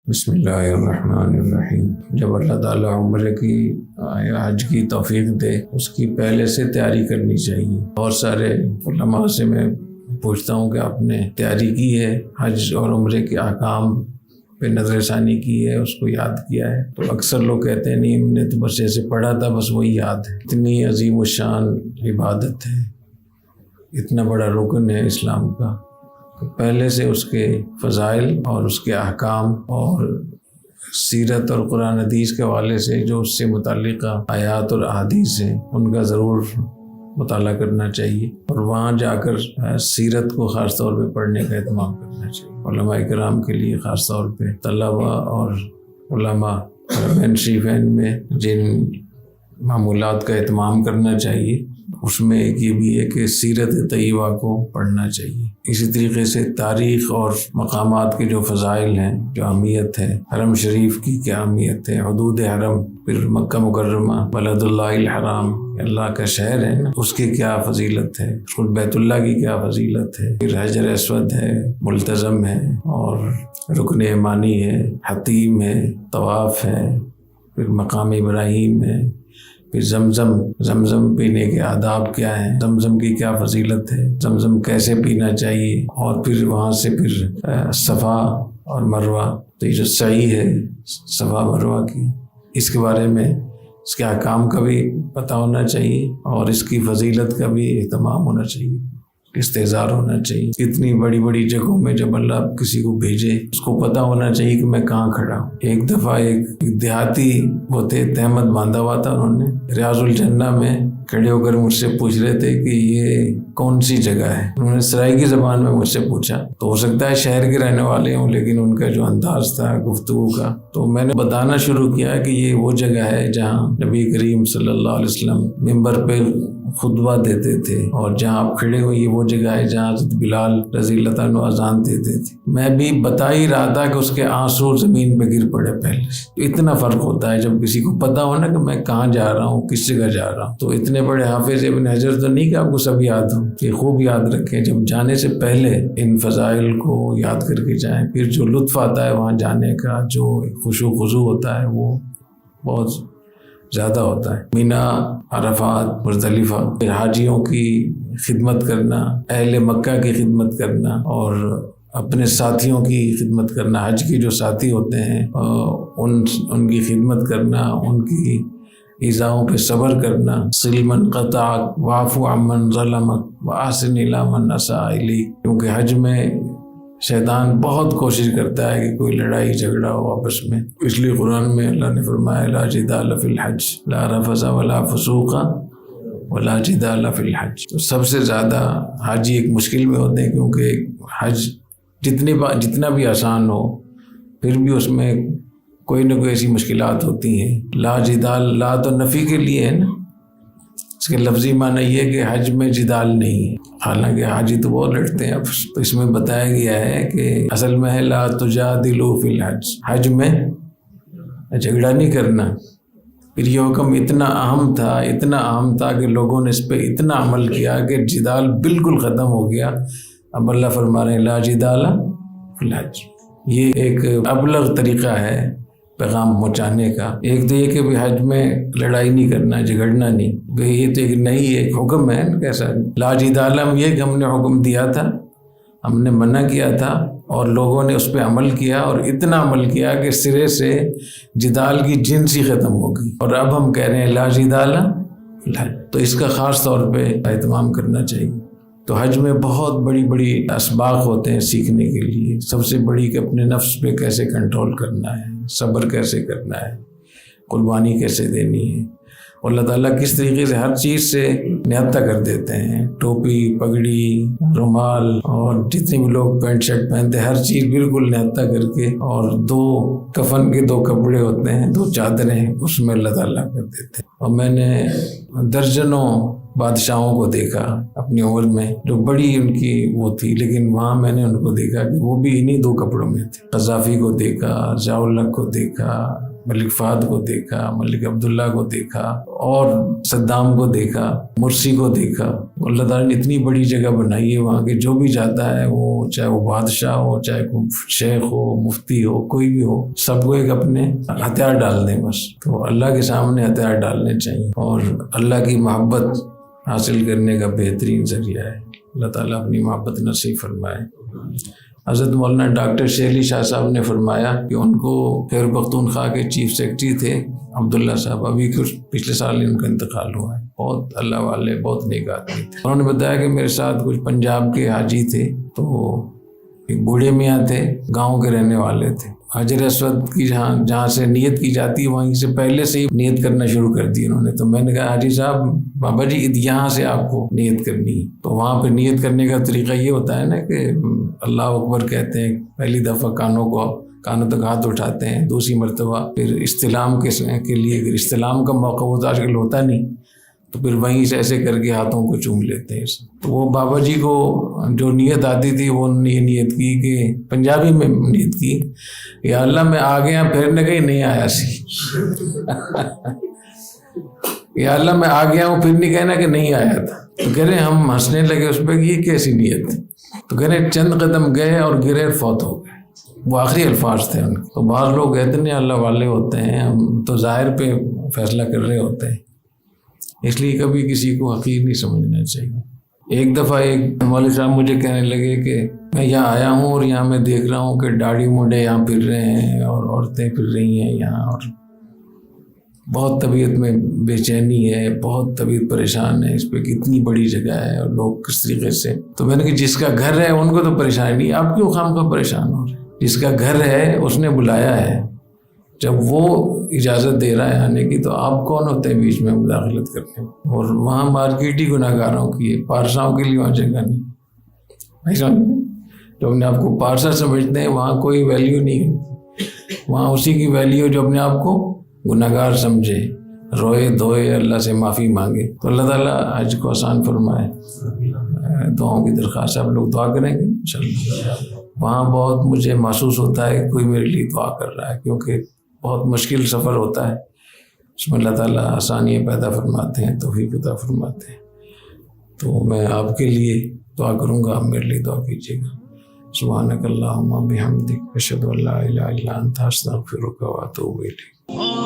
بسم اللہ الرحمن الرحیم۔ جب اللہ تعالیٰ عمرے کی حج کی توفیق دے، اس کی پہلے سے تیاری کرنی چاہیے۔ بہت سارے علماء سے میں پوچھتا ہوں کہ آپ نے تیاری کی ہے، حج اور عمرے کے احکام پہ نظر ثانی کی ہے، اس کو یاد کیا ہے؟ تو اکثر لوگ کہتے ہیں نہیں، ہم نے تو بس ایسے پڑھا تھا، بس وہی یاد ہے۔ اتنی عظیم الشان عبادت ہے، اتنا بڑا رکن ہے اسلام کا، تو پہلے سے اس کے فضائل اور اس کے احکام اور سیرت اور قرآن حدیث کے حوالے سے جو اس سے متعلقہ آیات اور احادیث ہیں ان کا ضرور مطالعہ کرنا چاہیے، اور وہاں جا کر سیرت کو خاص طور پہ پڑھنے کا اہتمام کرنا چاہیے۔ علماء کرام کے لیے خاص طور پہ طلباء اور علماء حرمین شریفین میں جن معمولات کا اہتمام کرنا چاہیے، اس میں ایک یہ بھی ہے کہ سیرت طیبہ کو پڑھنا چاہیے۔ اسی طریقے سے تاریخ اور مقامات کے جو فضائل ہیں، جو اہمیت ہے، حرم شریف کی کیا اہمیت ہے، حدود حرم، پھر مکہ مکرمہ بلد اللہ الحرام، اللہ کا شہر ہے نا، اس کی کیا فضیلت ہے، خود بیت اللہ کی کیا فضیلت ہے، پھر حجر اسود ہے، ملتزم ہے، اور رکن یمانی ہے، حتیم ہے، طواف ہے، پھر مقام ابراہیم ہے، پھر زمزم پینے کے آداب کیا ہیں، زمزم کی کیا فضیلت ہے، زمزم کیسے پینا چاہیے، اور پھر وہاں سے پھر صفا اور مروہ، تو یہ جو سعی ہے صفا مروہ کی، اس کے بارے میں اس کے احکام کا بھی پتہ ہونا چاہیے، اور اس کی فضیلت کا بھی اہتمام ہونا چاہیے، استحضار ہونا چاہیے۔ اتنی بڑی بڑی جگہوں میں جب اللہ کسی کو بھیجے، اس کو پتہ ہونا چاہیے کہ میں کہاں کھڑا ہوں۔ ایک دفعہ ایک دیہاتی وہ تھے، تہمت باندھا ہوا تھا، انہوں نے ریاض الجنہ میں کھڑے ہو کر مجھ سے پوچھ رہے تھے کہ یہ کون سی جگہ ہے۔ انہوں نے سرائیکی زبان میں مجھ سے پوچھا، تو ہو سکتا ہے شہر کے رہنے والے ہوں، لیکن ان کا جو انداز تھا گفتگو کا، تو میں نے بتانا شروع کیا کہ یہ وہ جگہ ہے جہاں نبی کریم صلی اللہ علیہ وسلم منبر پہ خطبہ دیتے تھے، اور جہاں آپ کھڑے ہوئے یہ وہ جگہ ہے جہاں حضرت بلال رضی اللہ عنہ اذان دیتے تھے۔ میں بھی بتا ہی رہا تھا کہ اس کے آنسو زمین پہ گر پڑے پہلے سے۔ اتنا فرق ہوتا ہے جب کسی کو پتا ہو نا کہ میں کہاں جا رہا ہوں، کس جگہ جا رہا ہوں۔ تو اتنے بڑے حافظ ابن حجر تو نہیں کہ آپ کو سب یاد ہو، یہ خوب یاد رکھیں، جب جانے سے پہلے ان فضائل کو یاد کر کے جائیں، پھر جو لطف آتا ہے وہاں جانے کا، جو خشوع و خضوع ہوتا ہے وہ بہت زیادہ ہوتا ہے۔ مینا، عرفات، مزدلفہ، حاجیوں کی خدمت کرنا، اہل مکہ کی خدمت کرنا، اور اپنے ساتھیوں کی خدمت کرنا، حج کے جو ساتھی ہوتے ہیں ان کی خدمت کرنا، ان کی ایذاؤں پہ صبر کرنا، صل من قطعک واعف عمن ظلمک واحسن الی من اساء الیک، کیونکہ حج میں شیطان بہت کوشش کرتا ہے کہ کوئی لڑائی جھگڑا ہو آپس میں، اس لیے قرآن میں اللہ نے فرمایا لا جدال فی الحج لا رفث ولا فسوق ولا جدال فی الحج۔ تو سب سے زیادہ حاجی ایک مشکل میں ہوتے ہیں، کیونکہ حج جتنا بھی آسان ہو پھر بھی اس میں کوئی نہ کوئی ایسی مشکلات ہوتی ہیں۔ لا جدال، لا تو نفی کے لیے ہے نا، اس کے لفظی معنی یہ ہے کہ حج میں جدال نہیں ہے، حالانکہ حاجی تو بہت لڑتے ہیں۔ تو اس میں بتایا گیا ہے کہ اصل میں ہے لا تجادلوا فی الحج، حج میں جھگڑا نہیں کرنا۔ پھر یہ حکم اتنا اہم تھا کہ لوگوں نے اس پہ اتنا عمل کیا کہ جدال بالکل ختم ہو گیا۔ اب اللہ فرما رہے ہیں لا جدال فی الحج۔ یہ ایک ابلغ طریقہ ہے پیغام پہنچانے کا۔ ایک تو یہ کہ حج میں لڑائی نہیں کرنا، جھگڑنا نہیں، یہ تو ایک نئی ایک حکم ہے نا، کیسا لا جدال، یہ کہ ہم نے حکم دیا تھا، ہم نے منع کیا تھا، اور لوگوں نے اس پہ عمل کیا، اور اتنا عمل کیا کہ سرے سے جدال کی جنس ہی ختم ہو گئی، اور اب ہم کہہ رہے ہیں لا جدال فی الحج۔ تو اس کا خاص طور پہ اہتمام کرنا چاہیے۔ تو حج میں بہت بڑی بڑی اسباق ہوتے ہیں سیکھنے کے لیے۔ سب سے بڑی کہ اپنے نفس پہ کیسے کنٹرول کرنا ہے، صبر کیسے کرنا ہے، قربانی کیسے دینی ہے۔ اور اللہ تعالیٰ کس طریقے سے ہر چیز سے نہتہ کر دیتے ہیں، ٹوپی، پگڑی، رومال، اور جتنے بھی لوگ پینٹ شرٹ پہنتے ہیں ہر چیز بالکل نہتہ کر کے، اور دو کفن کے دو کپڑے ہوتے ہیں، دو چادریں، اس میں اللہ تعالیٰ کر دیتے ہیں۔ اور میں نے درجنوں بادشاہوں کو دیکھا اپنی عمر میں، جو بڑی ان کی وہ تھی، لیکن وہاں میں نے ان کو دیکھا کہ وہ بھی انہی دو کپڑوں میں تھے۔ قذافی کو دیکھا، ضیاء الحق کو دیکھا، ملک فہد کو دیکھا، ملک عبداللہ کو دیکھا، اور صدام کو دیکھا، مرسی کو دیکھا. اللہ تعالیٰ نے اتنی بڑی جگہ بنائی ہے وہاں کے جو بھی جاتا ہے وہ، چاہے وہ بادشاہ ہو، چاہے کوئی شیخ ہو، مفتی ہو، کوئی بھی ہو، سب کو ایک اپنے ہتھیار ڈال دیں بس. تو اللہ کے سامنے ہتھیار ڈالنے چاہیے، اور اللہ کی محبت حاصل کرنے کا بہترین ذریعہ ہے. اللہ تعالیٰ اپنی محبت نصیب فرمائے. حضرت مولانا ڈاکٹر شیر علی شاہ صاحب نے فرمایا کہ ان کو خیبر پختونخوا کے چیف سیکرٹری تھے عبداللہ صاحب، ابھی کچھ پچھلے سال ان کا انتقال ہوا ہے. بہت اللہ والے، بہت نیک آدمی تھے. انہوں نے بتایا کہ میرے ساتھ کچھ پنجاب کے حاجی تھے، تو ایک بوڑھے میاں تھے، گاؤں کے رہنے والے تھے. حجر اسود کی جہاں سے نیت کی جاتی ہے وہیں سے پہلے سے ہی نیت کرنا شروع کر دی انہوں نے. تو میں نے کہا حاجی صاحب، بابا جی یہاں سے آپ کو نیت کرنی ہے. تو وہاں پہ نیت کرنے کا طریقہ یہ ہوتا ہے نا کہ اللہ اکبر کہتے ہیں پہلی دفعہ، کانوں تک ہاتھ اٹھاتے ہیں، دوسری مرتبہ پھر استلام کے لیے، اگر استلام کا موقع ہوتا آج کل ہوتا نہیں، تو پھر وہیں سے ایسے کر کے ہاتھوں کو چوم لیتے ہیں. تو وہ بابا جی کو جو نیت آتی تھی وہ انہوں نے یہ نیت کی کہ پنجابی میں نیت کی، یا اللہ میں آ گیا پھرنے کا ہی نہیں آیا سی. یا اللہ میں آ گیا ہوں، پھر نہیں کہنا کہ نہیں آیا تھا. تو کہہ رہے ہم ہنسنے لگے اس پہ کہ یہ کیسی نیت تھی. تو کہہ رہے چند قدم گئے اور گرے، فوت ہو گئے. وہ آخری الفاظ تھے ان کے. تو بعض لوگ کہتے ہیں اللہ والے ہوتے ہیں، ہم تو ظاہر پہ فیصلہ کر رہے ہوتے ہیں، اس لیے کبھی کسی کو حقیر نہیں سمجھنا چاہیے. ایک دفعہ ایک مولوی صاحب مجھے کہنے لگے کہ میں یہاں آیا ہوں اور یہاں میں دیکھ رہا ہوں کہ داڑھی منڈے یہاں پھر رہے ہیں اور عورتیں پھر رہی ہیں یہاں، اور بہت طبیعت میں بے چینی ہے، بہت طبیعت پریشان ہے، اس پہ کتنی بڑی جگہ ہے اور لوگ کس طریقے سے. تو میں نے کہا جس کا گھر ہے ان کو تو پریشانی نہیں، آپ کیوں خام پریشان ہو رہے ہیں؟ جس کا گھر ہے اس نے بلایا ہے، جب وہ اجازت دے رہا ہے آنے کی تو آپ کون ہوتے ہیں بیچ میں مداخلت کرنے. اور وہاں مارکیٹ ہی گناہ گاروں کی ہے، پارساؤں کے لیے وہاں جگہ نہیں. ایسا جو اپنے آپ کو پارسا سمجھتے ہیں وہاں کوئی ویلیو نہیں ہے. وہاں اسی کی ویلیو جو اپنے آپ کو گناہ گار سمجھے، روئے دھوئے، اللہ سے معافی مانگے. تو اللہ تعالیٰ حج کو آسان فرمائے. دعاؤں کی درخواست آپ لوگ دعا کریں گے انشاءاللہ. وہاں بہت مجھے محسوس ہوتا ہے کوئی میرے لیے دعا کر رہا ہے، کیونکہ بہت مشکل سفر ہوتا ہے. اس میں اللہ تعالیٰ آسانیاں پیدا فرماتے ہیں، توفیق عطا فرماتے ہیں. تو میں آپ کے لیے دعا کروں گا، آپ میرے لیے دعا کیجیے گا. سبحانک اللہم و بحمدک، اشہد ان لا الہ الا انت، استغفرک و اتوب الیک.